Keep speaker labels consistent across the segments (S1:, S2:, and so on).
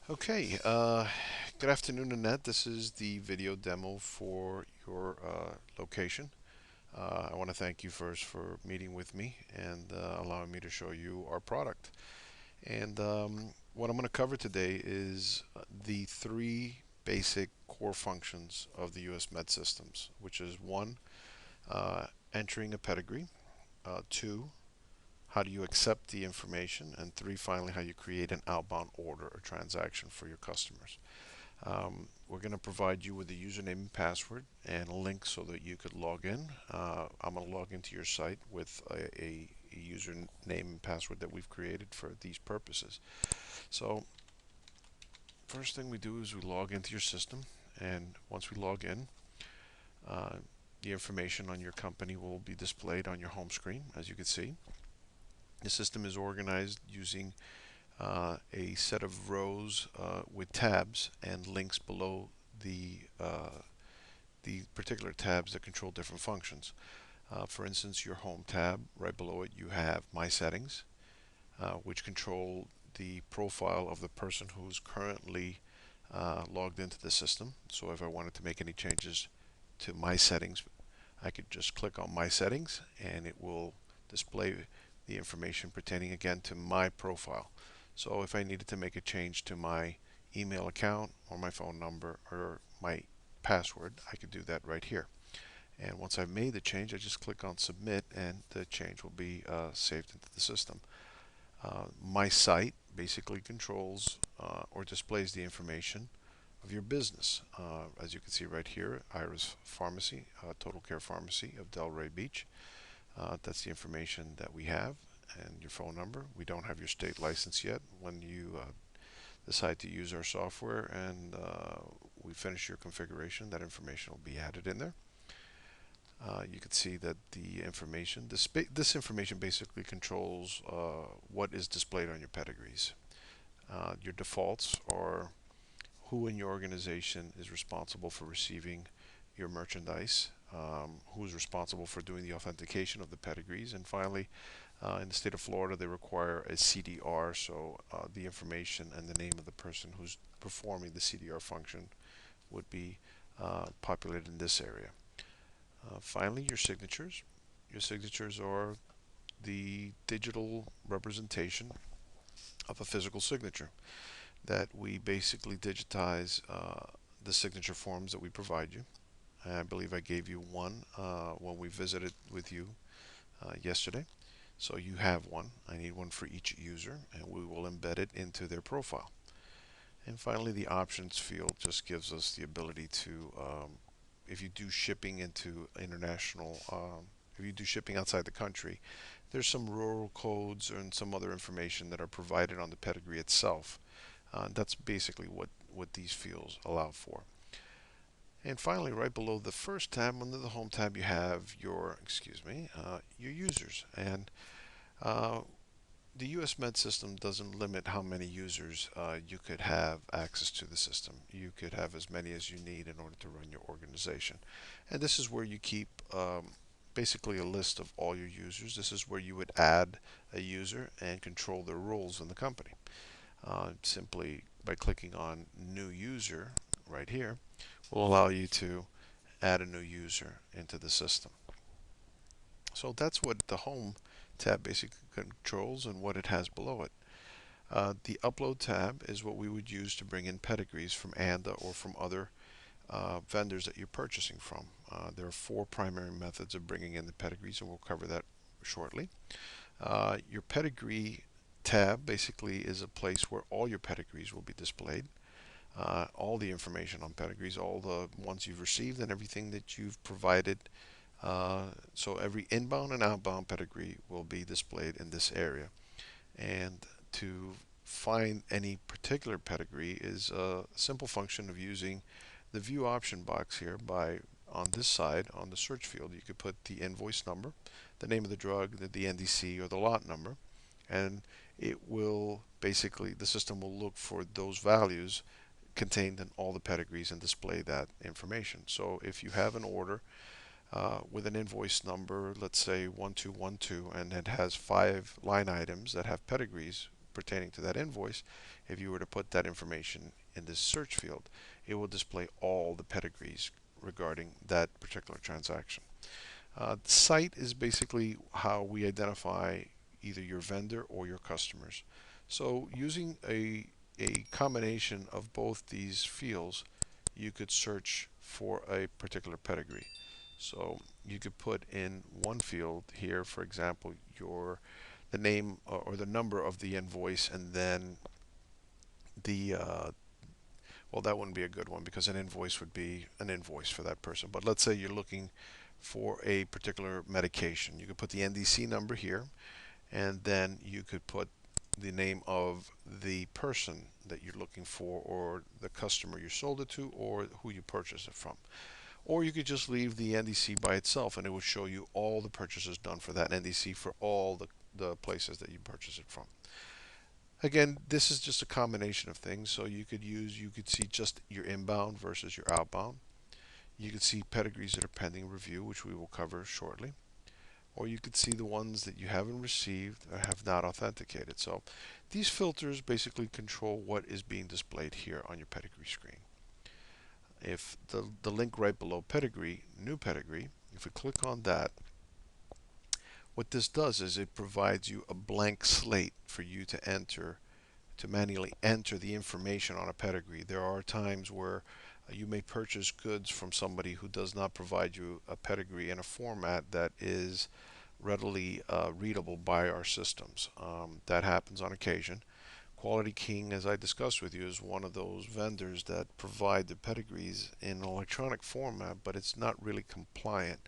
S1: Okay, good afternoon, Annette. This is the video demo for your location. I want to thank you first for meeting with me and allowing me to show you our product. And what I'm going to cover today is the three basic core functions of the USMED systems, which is one, entering a pedigree, two, how do you accept the information, and three, finally, how you create an outbound order or transaction for your customers. We're going to provide you with a username and password and a link so that you could log in. I'm going to log into your site with a username and password that we've created for these purposes. So first thing we do is we log into your system, and once we log in, uh, the information on your company will be displayed on your home screen, as you can see. The system is organized using a set of rows with tabs and links below the particular tabs that control different functions. For instance, your home tab, right below it, you have My Settings, which control the profile of the person who's currently logged into the system. So if I wanted to make any changes to my settings, I could just click on My Settings and it will display the information pertaining again to my profile. So if I needed to make a change to my email account or my phone number or my password, I could do that right here. And once I've made the change, I just click on Submit and the change will be saved into the system. My site basically controls or displays the information of your business. As you can see right here, Iris Pharmacy, Total Care Pharmacy of Delray Beach. That's the information that we have, and your phone number. We don't have your state license yet. When you decide to use our software and we finish your configuration, that information will be added in there. You can see that the information, this information basically controls what is displayed on your pedigrees. Your defaults are who in your organization is responsible for receiving your merchandise, who is responsible for doing the authentication of the pedigrees, and finally, in the state of Florida, they require a CDR, so the information and the name of the person who's performing the CDR function would be populated in this area. Finally, your signatures. Your signatures are the digital representation of a physical signature that we basically digitize the signature forms that we provide you. I believe I gave you one when we visited with you yesterday. So you have one. I need one for each user, and we will embed it into their profile. And finally, the options field just gives us the ability to, if you do shipping into international, if you do shipping outside the country, there's some rural codes and some other information that are provided on the pedigree itself. That's basically what these fields allow for. And finally, right below the first tab, under the home tab, you have your, your users. And uh, the US Med system doesn't limit how many users you could have access to the system. You could have as many as you need in order to run your organization. And this is where you keep basically a list of all your users. This is where you would add a user and control their roles in the company. Simply by clicking on New User right here will allow you to add a new user into the system. So that's what the Home tab basically controls and what it has below it. The Upload tab is what we would use to bring in pedigrees from ANDA or from other vendors that you're purchasing from. There are four primary methods of bringing in the pedigrees, and we'll cover that shortly. Your pedigree tab basically is a place where all your pedigrees will be displayed. All the information on pedigrees, all the ones you've received, and everything that you've provided. So every inbound and outbound pedigree will be displayed in this area. And to find any particular pedigree is a simple function of using the view option box here by on this side on the search field. You could put the invoice number, the name of the drug, the NDC, or the lot number, and it will basically, the system will look for those values contained in all the pedigrees and display that information. So if you have an order with an invoice number, let's say 1212, and it has 5 line items that have pedigrees, pertaining to that invoice, if you were to put that information in this search field, it will display all the pedigrees regarding that particular transaction. Site is basically how we identify either your vendor or your customers. So using a combination of both these fields, you could search for a particular pedigree. So you could put in one field here, for example, the name or the number of the invoice, and then the well, that wouldn't be a good one because an invoice would be an invoice for that person. But let's say you're looking for a particular medication. You could put the NDC number here, and then you could put the name of the person that you're looking for, or the customer you sold it to, or who you purchased it from. Or you could just leave the NDC by itself, and it would show you all the purchases done for that NDC for all the places that you purchased it from. Again, this is just a combination of things. So you could see just your inbound versus your outbound. You could see pedigrees that are pending review, which we will cover shortly. Or you could see the ones that you haven't received or have not authenticated. So these filters basically control what is being displayed here on your pedigree screen. If the link right below pedigree, new pedigree, if we click on that, what this does is it provides you a blank slate for you to manually enter the information on a pedigree. There are times where you may purchase goods from somebody who does not provide you a pedigree in a format that is readily readable by our systems. That happens on occasion. Quality King, as I discussed with you, is one of those vendors that provide the pedigrees in an electronic format, but it's not really compliant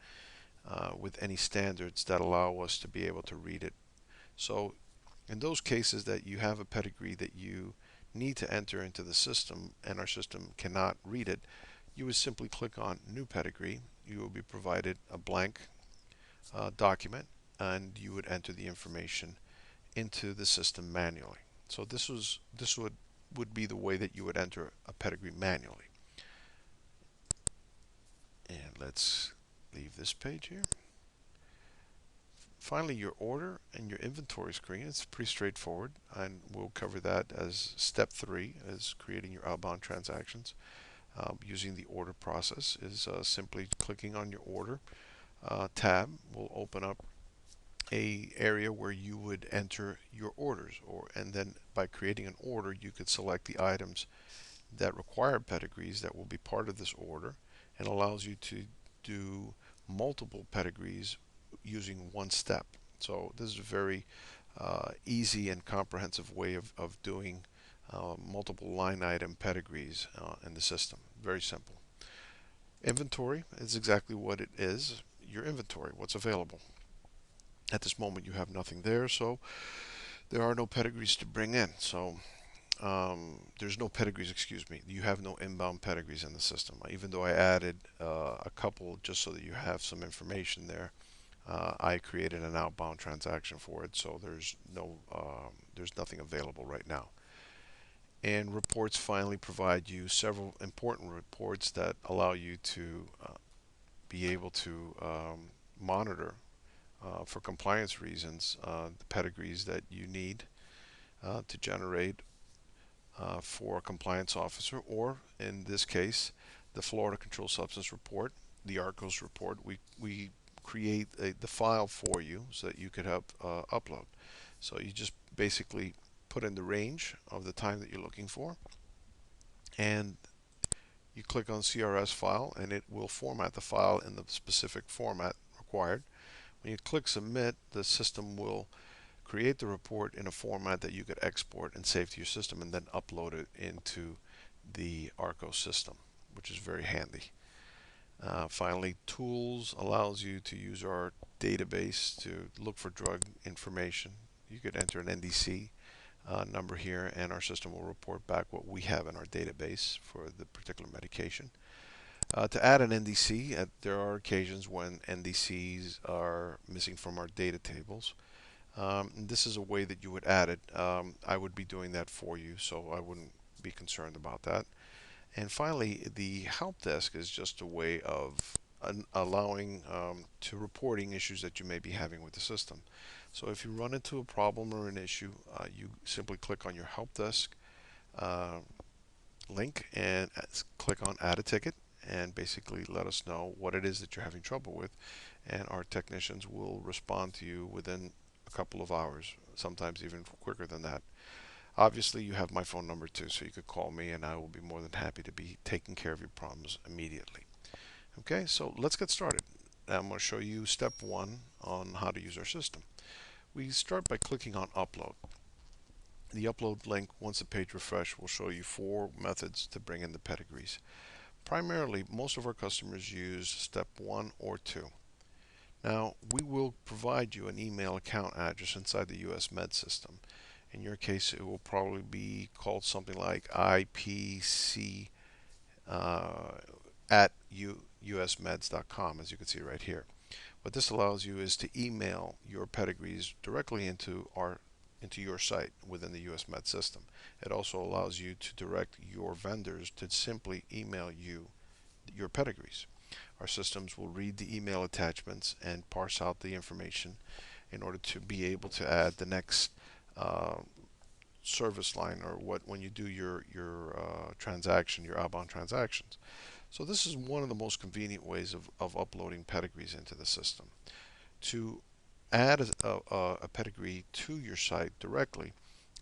S1: with any standards that allow us to be able to read it. So in those cases that you have a pedigree that you need to enter into the system and our system cannot read it, you would simply click on New Pedigree. You will be provided a blank document, and you would enter the information into the system manually. So this would be the way that you would enter a pedigree manually. And let's leave this page here. Finally, your order and your inventory screen. It's pretty straightforward, and we'll cover that as step 3, as creating your outbound transactions. Using the order process is simply clicking on your order tab will open up a area where you would enter your orders, and then by creating an order you could select the items that require pedigrees that will be part of this order, and allows you to do multiple pedigrees using one step. So this is a very easy and comprehensive way of doing multiple line item pedigrees in the system. Very simple. Inventory is exactly what it is. Your inventory, what's available. At this moment you have nothing there, so there are no pedigrees to bring in. So there's no pedigrees, excuse me. You have no inbound pedigrees in the system. Even though I added a couple just so that you have some information there, I created an outbound transaction for it, so there's nothing available right now. And reports finally provide you several important reports that allow you to be able to monitor for compliance reasons the pedigrees that you need to generate for a compliance officer, or in this case, the Florida Controlled Substance Report, the ARCOS report. We create the file for you so that you could help upload. So you just basically put in the range of the time that you're looking for, and you click on CRS file, and it will format the file in the specific format required. When you click submit, the system will create the report in a format that you could export and save to your system, and then upload it into the ARCOS system, which is very handy. Finally, tools allows you to use our database to look for drug information. You could enter an NDC number here, and our system will report back what we have in our database for the particular medication. To add an NDC, there are occasions when NDCs are missing from our data tables. This is a way that you would add it. I would be doing that for you, so I wouldn't be concerned about that. And finally, the help desk is just a way of allowing to reporting issues that you may be having with the system. So if you run into a problem or an issue, you simply click on your help desk uh, link and click on add a ticket, and basically let us know what it is that you're having trouble with, and our technicians will respond to you within a couple of hours, sometimes even quicker than that. Obviously, you have my phone number too, so you could call me and I will be more than happy to be taking care of your problems immediately. Okay, so let's get started. I'm going to show you step one on how to use our system. We start by clicking on upload. The upload link, once the page refresh, will show you four methods to bring in the pedigrees. Primarily, most of our customers use step one or two. Now, we will provide you an email account address inside the USMED system. In your case, it will probably be called something like IPC at usmeds.com, as you can see right here. What this allows you is to email your pedigrees directly into your site within the USMed system. It also allows you to direct your vendors to simply email you your pedigrees. Our systems will read the email attachments and parse out the information in order to be able to add the next uh, service line, or what when you do your transaction, your outbound transactions. So this is one of the most convenient ways of uploading pedigrees into the system. To add a pedigree to your site directly,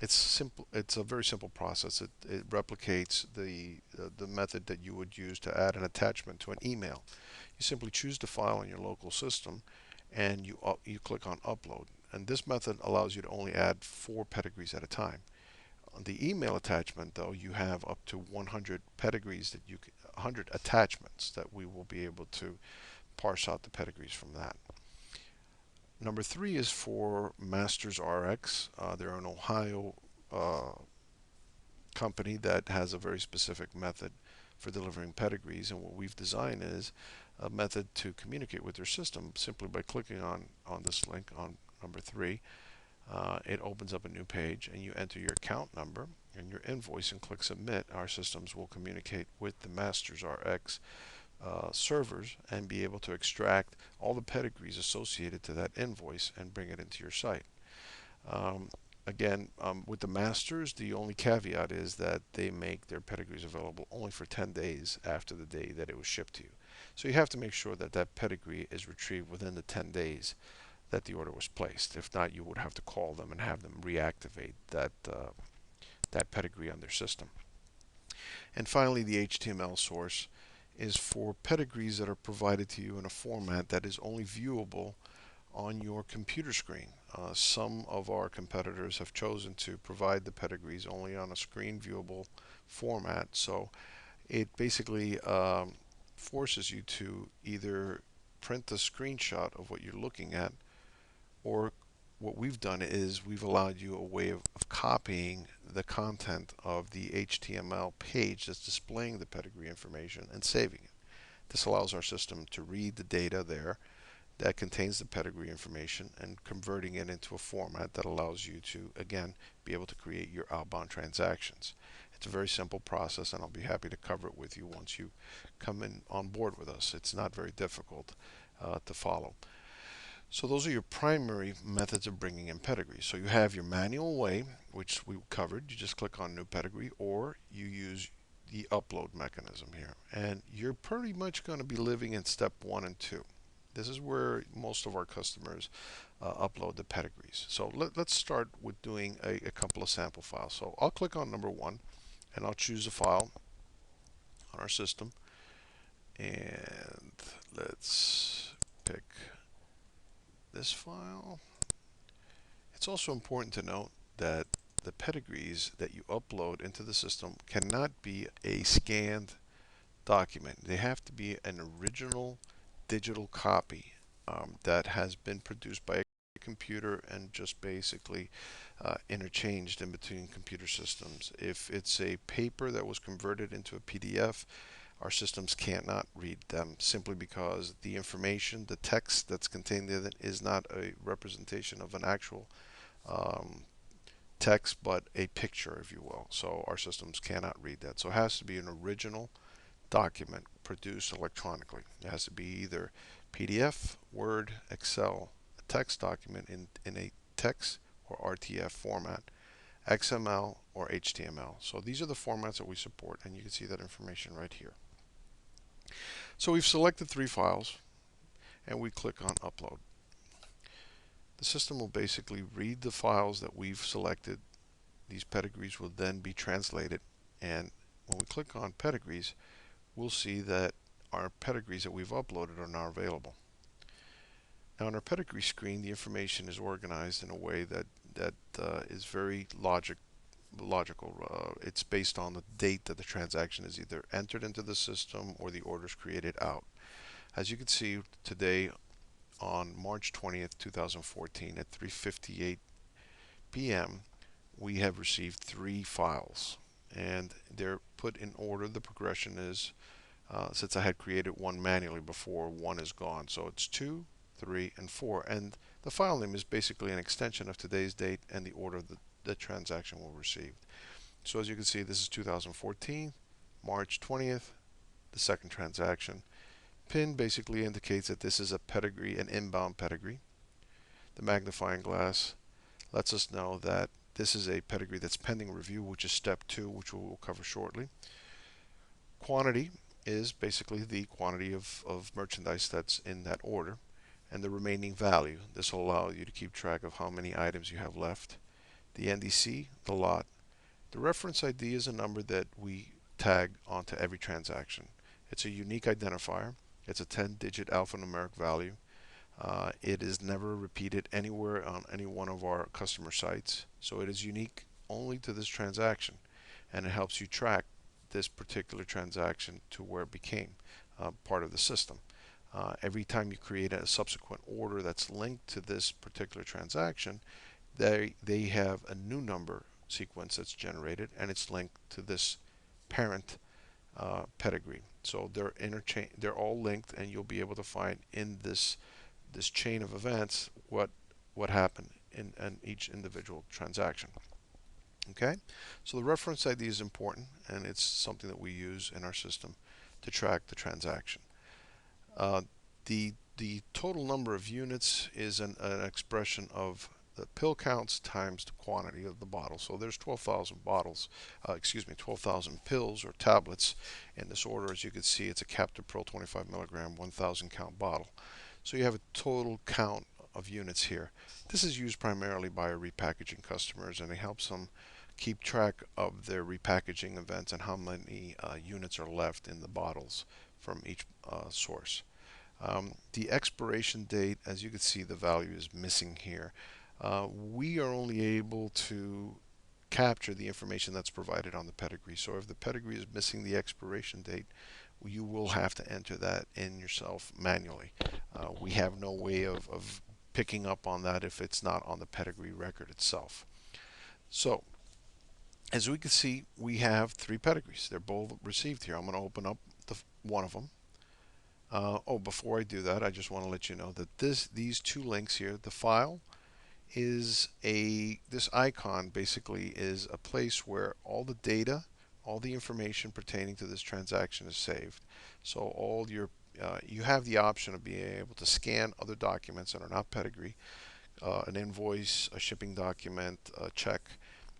S1: it's simple. It's a very simple process. It replicates the method that you would use to add an attachment to an email. You simply choose the file in your local system, and you click on upload. And this method allows you to only add 4 pedigrees at a time. On the email attachment, though, you have up to 100 pedigrees 100 attachments that we will be able to parse out the pedigrees from that. Number 3 is for Masters RX. They're an Ohio uh, company that has a very specific method for delivering pedigrees, and what we've designed is a method to communicate with their system simply by clicking on this link on number 3. It opens up a new page, and you enter your account number and your invoice and click submit. Our systems will communicate with the Masters RX servers and be able to extract all the pedigrees associated to that invoice and bring it into your site. Um, again, with the Masters, the only caveat is that they make their pedigrees available only for 10 days after the day that it was shipped to you. So you have to make sure that that pedigree is retrieved within the 10 days that the order was placed. If not, you would have to call them and have them reactivate that pedigree on their system. And finally, the HTML source is for pedigrees that are provided to you in a format that is only viewable on your computer screen. Some of our competitors have chosen to provide the pedigrees only on a screen viewable format, so it basically forces you to either print the screenshot of what you're looking at, or what we've done is we've allowed you a way of copying the content of the HTML page that's displaying the pedigree information and saving it. This allows our system to read the data there that contains the pedigree information and converting it into a format that allows you to, again, be able to create your outbound transactions. It's a very simple process, and I'll be happy to cover it with you once you come in on board with us. It's not very difficult to follow. So those are your primary methods of bringing in pedigrees. So you have your manual way, which we covered. You just click on new pedigree, or you use the upload mechanism here. And you're pretty much going to be living in step 1 and 2. This is where most of our customers upload the pedigrees. So let's start with doing a couple of sample files. So I'll click on number 1, and I'll choose a file on our system. And let's pick this file. It's also important to note that the pedigrees that you upload into the system cannot be a scanned document. They have to be an original digital copy that has been produced by a computer and just basically interchanged in between computer systems. If it's a paper that was converted into a PDF, our systems cannot read them simply because the information, the text that's contained in it, is not a representation of an actual um, text, but a picture, if you will. So our systems cannot read that. So it has to be an original document produced electronically. It has to be either PDF, Word, Excel, a text document in a text or RTF format, XML or HTML. So these are the formats that we support, and you can see that information right here. So we've selected 3 files, and we click on Upload. The system will basically read the files that we've selected. These pedigrees will then be translated, and when we click on pedigrees, we'll see that our pedigrees that we've uploaded are now available. Now on our pedigree screen, the information is organized in a way that is very logical. It's based on the date that the transaction is either entered into the system or the order is created out. As you can see today, on March 20th, 2014 at 3:58 p.m., we have received 3 files, and they're put in order. The progression is, since I had created one manually before, 1 is gone. So it's 2, 3, and 4. And the file name is basically an extension of today's date and the order that the transaction will receive. So as you can see, this is 2014, March 20th, the second transaction. PIN basically indicates that this is a pedigree, an inbound pedigree. The magnifying glass lets us know that this is a pedigree that's pending review, which is step 2, which we will cover shortly. Quantity is basically the quantity of merchandise that's in that order, and the remaining value. This will allow you to keep track of how many items you have left. The NDC, the lot. The reference ID is a number that we tag onto every transaction. It's a unique identifier. It's a 10-digit alphanumeric value. It is never repeated anywhere on any one of our customer sites, so it is unique only to this transaction, and it helps you track this particular transaction to where it became part of the system. Every time you create a subsequent order that's linked to this particular transaction, they have a new number sequence that's generated, and it's linked to this parent pedigree. So they're all linked, and you'll be able to find in this chain of events what happened in each individual transaction. Okay, so the reference ID is important, and it's something that we use in our system to track the transaction. The total number of units is an expression of the pill counts times the quantity of the bottle. So there's 12,000 bottles, 12,000 pills or tablets in this order. As you can see, it's a Captive Pro 25 milligram, 1,000 count bottle. So you have a total count of units here. This is used primarily by our repackaging customers, and it helps them keep track of their repackaging events and how many units are left in the bottles from each source. The expiration date, as you can see, the value is missing here. We are only able to capture the information that's provided on the pedigree. So if the pedigree is missing the expiration date, you will have to enter that in yourself manually. We have no way of picking up on that if it's not on the pedigree record itself. So as we can see, we have 3 pedigrees. They're both received here. I'm going to open up one of them. Before I do that, I just want to let you know that these 2 links here, the file is this icon basically is a place where all the data, all the information pertaining to this transaction is saved. So all your you have the option of being able to scan other documents that are not pedigree, an invoice, a shipping document, a check,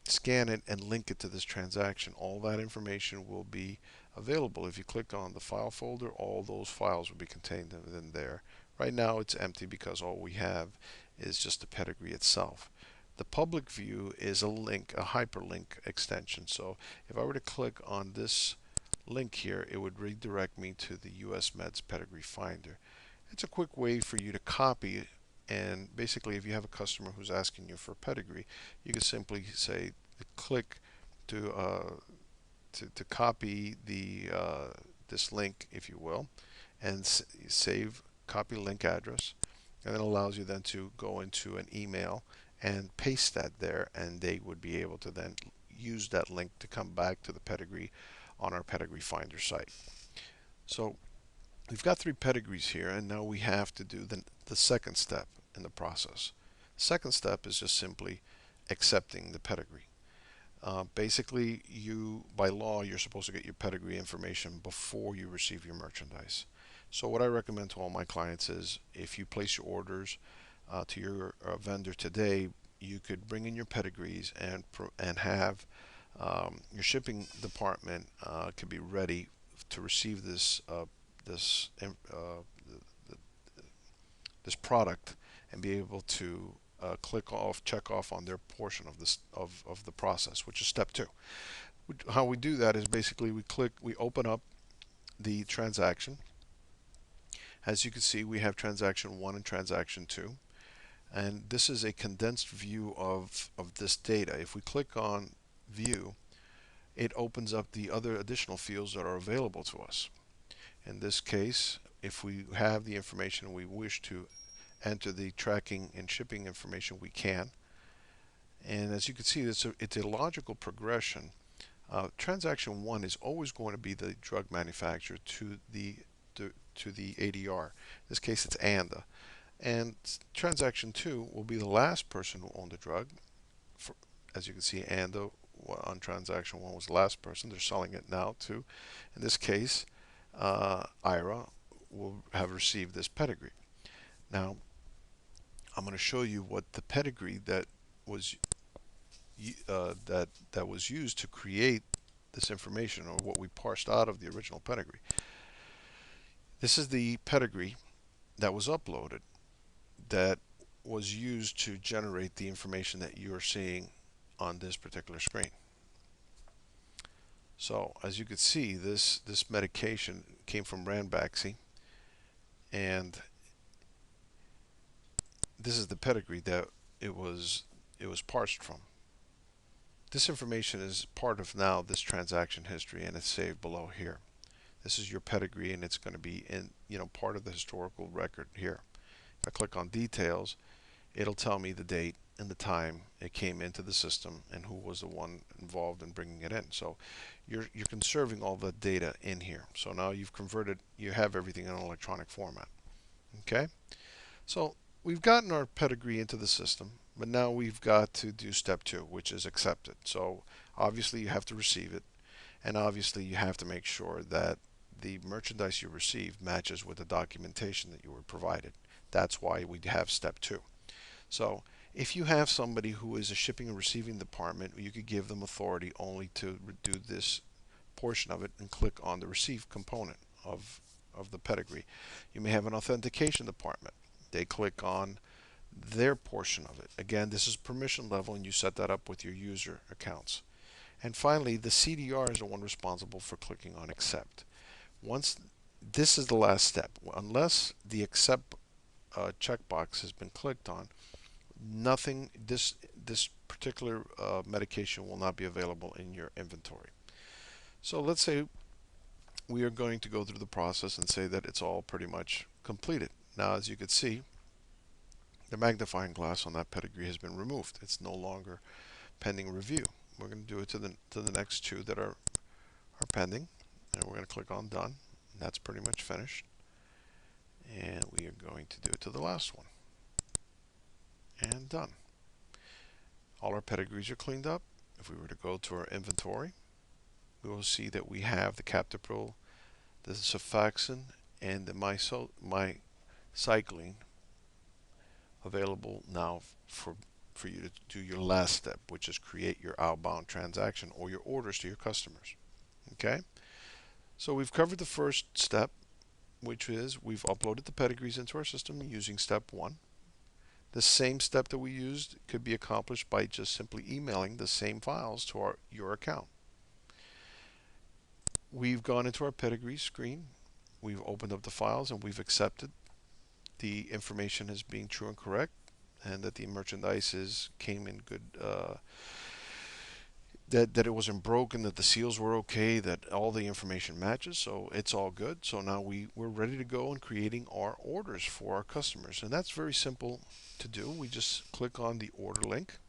S1: scan it and link it to this transaction. All that information will be available. If you click on the file folder, all those files will be contained within there. Right now it's empty because all we have is just the pedigree itself. The public view is a link, a hyperlink extension. So if I were to click on this link here, it would redirect me to the USMEDs Pedigree Finder. It's a quick way for you to copy, and basically if you have a customer who's asking you for a pedigree, you can simply say click to copy this link, if you will, and save copy link address, and it allows you then to go into an email and paste that there, and they would be able to then use that link to come back to the pedigree on our pedigree finder site. So we've got 3 pedigrees here, and now we have to do the second step in the process. The second step is just simply accepting the pedigree. Basically, by law, you're supposed to get your pedigree information before you receive your merchandise. So what I recommend to all my clients is, if you place your orders to your vendor today, you could bring in your pedigrees and have your shipping department could be ready to receive this this product and be able to check off on their portion of this of the process, which is step two. How we do that is basically we open up the transaction. As you can see, we have transaction one and transaction two, and this is a condensed view of this data. If we click on view, it opens up the other additional fields that are available to us. In this case, if we have the information and we wish to enter the tracking and shipping information, we can. And as you can see, it's a logical progression. Transaction one is always going to be the drug manufacturer to the ADR. In this case, it's ANDA. And transaction two will be the last person who owned the drug. As you can see, ANDA on transaction one was the last person. They're selling it now to, in this case, IRA will have received this pedigree. Now, I'm going to show you what the pedigree that was that was used to create this information, or what we parsed out of the original pedigree. This is the pedigree that was uploaded that was used to generate the information that you're seeing on this particular screen. So as you can see, this medication came from Ranbaxy, and this is the pedigree that it was parsed from. This information is part of now this transaction history, and it's saved below here. This is your pedigree, and it's going to be in part of the historical record here. If I click on details, it'll tell me the date and the time it came into the system and who was the one involved in bringing it in. So you're conserving all the data in here. So now you have everything in an electronic format. Okay, so we've gotten our pedigree into the system, but now we've got to do step two, which is accept it. So obviously you have to receive it, and obviously you have to make sure that the merchandise you receive matches with the documentation that you were provided. That's why we have step two. So if you have somebody who is a shipping and receiving department, you could give them authority only to do this portion of it and click on the receive component of the pedigree. You may have an authentication department. They click on their portion of it. Again, this is permission level, and you set that up with your user accounts. And finally, the CDR is the one responsible for clicking on accept. Once this is the last step, unless the accept checkbox has been clicked on, nothing, this particular medication will not be available in your inventory. So let's say we are going to go through the process and say that it's all pretty much completed. Now, as you can see, the magnifying glass on that pedigree has been removed. It's no longer pending review. We're going to do it to the next two that are pending, and we're going to click on done. And that's pretty much finished. And we are going to do it to the last one. And done. All our pedigrees are cleaned up. If we were to go to our inventory, we will see that we have the Captopril, the Cefaxin, and the Mycycline available now for you to do your last step, which is create your outbound transaction or your orders to your customers. Okay? So we've covered the first step, which is we've uploaded the pedigrees into our system using step one. The same step that we used could be accomplished by just simply emailing the same files to your account. We've gone into our pedigree screen, we've opened up the files, and we've accepted the information as being true and correct, and that the merchandise came in good, that it wasn't broken, that the seals were okay, that all the information matches, so it's all good. So now we're ready to go in creating our orders for our customers, and that's very simple to do. We just click on the order link.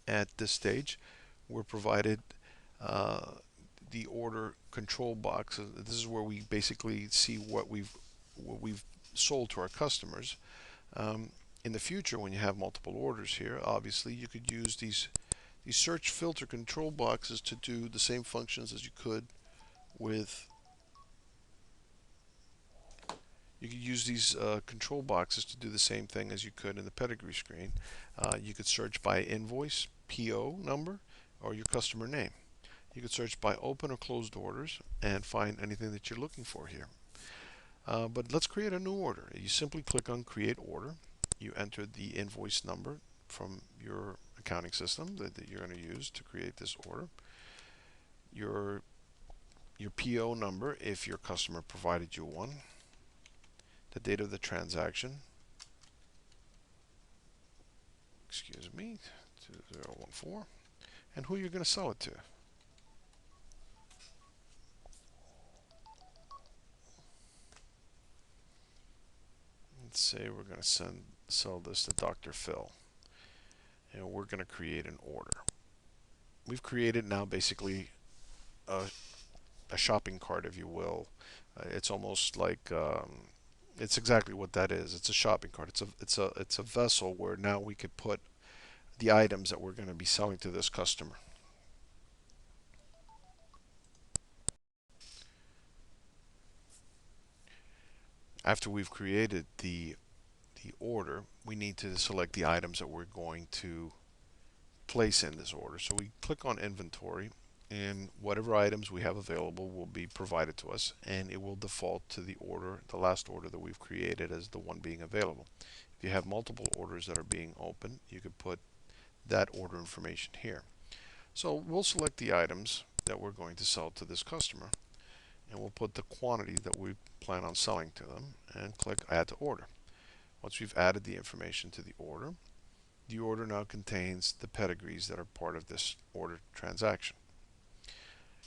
S1: At this stage, we're provided the order control box. This is where we basically see what we've sold to our customers. In the future, when you have multiple orders here, obviously you could use these search filter control boxes to do the same functions as you could with You could use these control boxes to do the same thing as you could in the pedigree screen. You could search by invoice, PO number, or your customer name. You could search by open or closed orders and find anything that you're looking for here. But let's create a new order. You simply click on Create Order. You enter the invoice number from your accounting system that you're going to use to create this order. Your PO number, if your customer provided you one. The date of the transaction. Excuse me, 2014. And who you're going to sell it to. Let's say we're going to sell this to Dr. Phil. And we're going to create an order. We've created now basically a shopping cart, if you will. It's almost like it's exactly what that is. It's a shopping cart. It's a vessel where now we could put the items that we're going to be selling to this customer. After we've created the order, we need to select the items that we're going to place in this order. So we click on inventory, and whatever items we have available will be provided to us, and it will default to the order, the last order that we've created as the one being available. If you have multiple orders that are being opened, you could put that order information here. So we'll select the items that we're going to sell to this customer, and we'll put the quantity that we plan on selling to them and click Add to Order. Once we've added the information to the order now contains the pedigrees that are part of this order transaction.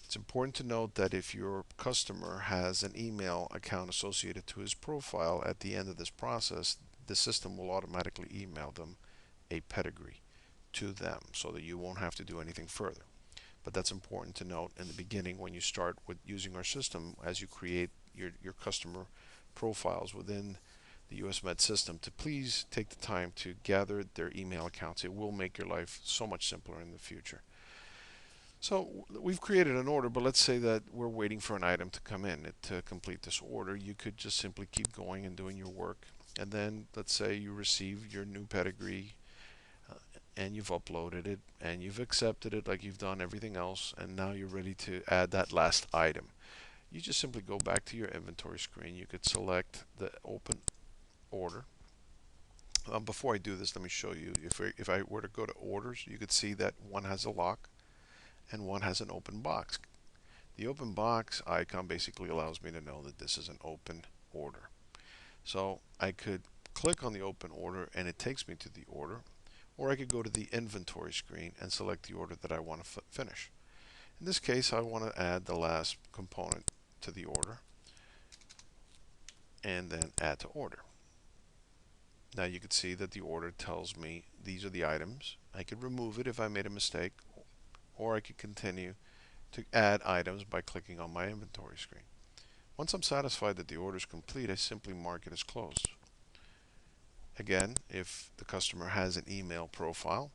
S1: It's important to note that if your customer has an email account associated to his profile, at the end of this process, the system will automatically email them a pedigree to them so that you won't have to do anything further. But that's important to note in the beginning when you start with using our system, as you create your customer profiles within the USMED system, to please take the time to gather their email accounts. It will make your life so much simpler in the future. So we've created an order, but let's say that we're waiting for an item to come in to complete this order. You could just simply keep going and doing your work, and then let's say you receive your new pedigree and you've uploaded it and you've accepted it like you've done everything else, and now you're ready to add that last item. You just simply go back to your inventory screen. You could select the open order. Before I do this, let me show you. If I were to go to orders, you could see that one has a lock and one has an open box. The open box icon basically allows me to know that this is an open order. So I could click on the open order and it takes me to the order, or I could go to the inventory screen and select the order that I want to finish. In this case, I want to add the last component to the order and then add to order. Now you can see that the order tells me these are the items. I could remove it if I made a mistake, or I could continue to add items by clicking on my inventory screen. Once I'm satisfied that the order is complete, I simply mark it as closed. Again, if the customer has an email profile,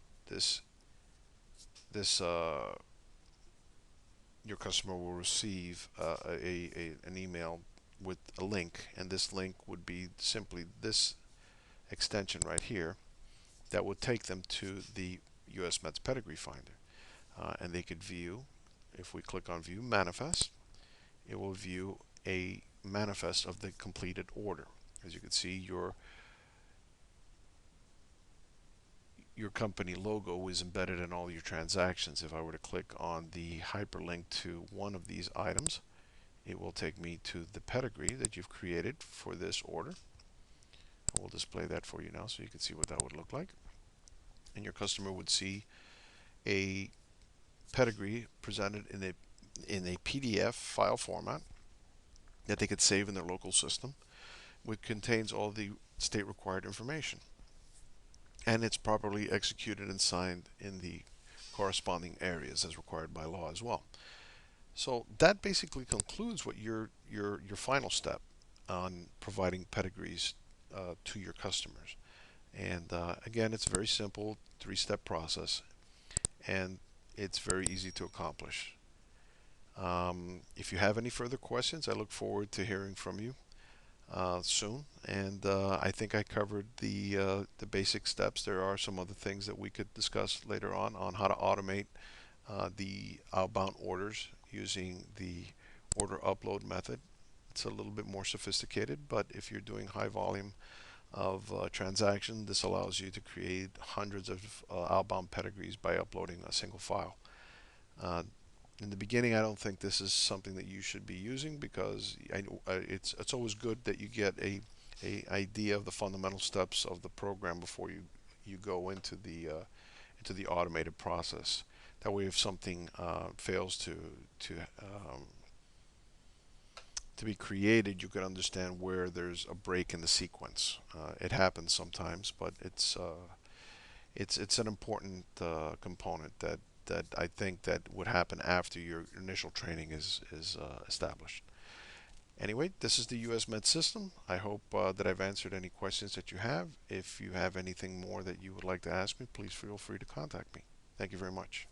S1: your customer will receive an email with a link, and this link would be simply this extension right here that would take them to the USMEDs Pedigree Finder. And they could view, if we click on View Manifest, it will view a manifest of the completed order. As you can see, your company logo is embedded in all your transactions. If I were to click on the hyperlink to one of these items, it will take me to the pedigree that you've created for this order. I will display that for you now so you can see what that would look like. And your customer would see a pedigree presented in a PDF file format that they could save in their local system, which contains all the state required information, and it's properly executed and signed in the corresponding areas as required by law as well. So that basically concludes what your final step on providing pedigrees to your customers. And again, it's a very simple 3-step process, and it's very easy to accomplish. If you have any further questions, I look forward to hearing from you. soon, and I think I covered the basic steps. There are some other things that we could discuss later on how to automate the outbound orders using the order upload method. It's a little bit more sophisticated, but if you're doing high volume of transaction, this allows you to create hundreds of outbound pedigrees by uploading a single file. Uh, in the beginning, I don't think this is something that you should be using because it's always good that you get a idea of the fundamental steps of the program before you go into the automated process. That way, if something fails to um, to be created, you can understand where there's a break in the sequence. It happens sometimes, but it's an important component that I think that would happen after your initial training is established. Anyway, this is the US Med system. I hope that I've answered any questions that you have. If you have anything more that you would like to ask me, please feel free to contact me. Thank you very much.